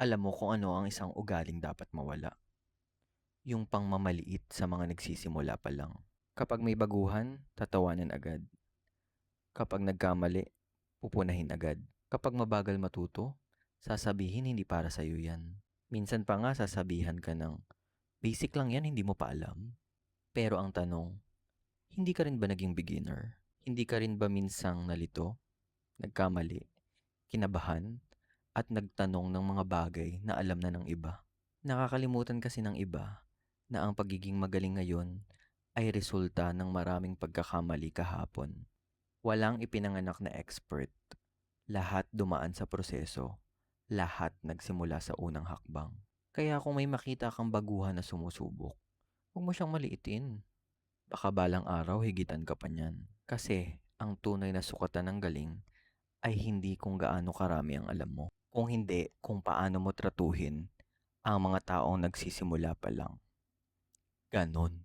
Alam mo kung ano ang isang ugaling dapat mawala. Yung pangmamaliit sa mga nagsisimula pa lang. Kapag may baguhan, tatawanan agad. Kapag nagkamali, pupunahin agad. Kapag mabagal matuto, sasabihin hindi para sa'yo yan. Minsan pa nga sasabihan ka ng, basic lang yan, hindi mo pa alam. Pero ang tanong, hindi ka rin ba naging beginner? Hindi ka rin ba minsang nalito, nagkamali, kinabahan, at nagtanong ng mga bagay na alam na ng iba? Nakakalimutan kasi ng iba na ang pagiging magaling ngayon ay resulta ng maraming pagkakamali kahapon. Walang ipinanganak na expert. Lahat dumaan sa proseso. Lahat nagsimula sa unang hakbang. Kaya kung may makita kang baguhan na sumusubok, huwag mo siyang maliitin. Baka balang araw higitan ka pa niyan. Kasi ang tunay na sukatan ng galing ay hindi kung gaano karami ang alam mo. Kung hindi, kung paano mo tratuhin ang mga taong nagsisimula pa lang. Ganon.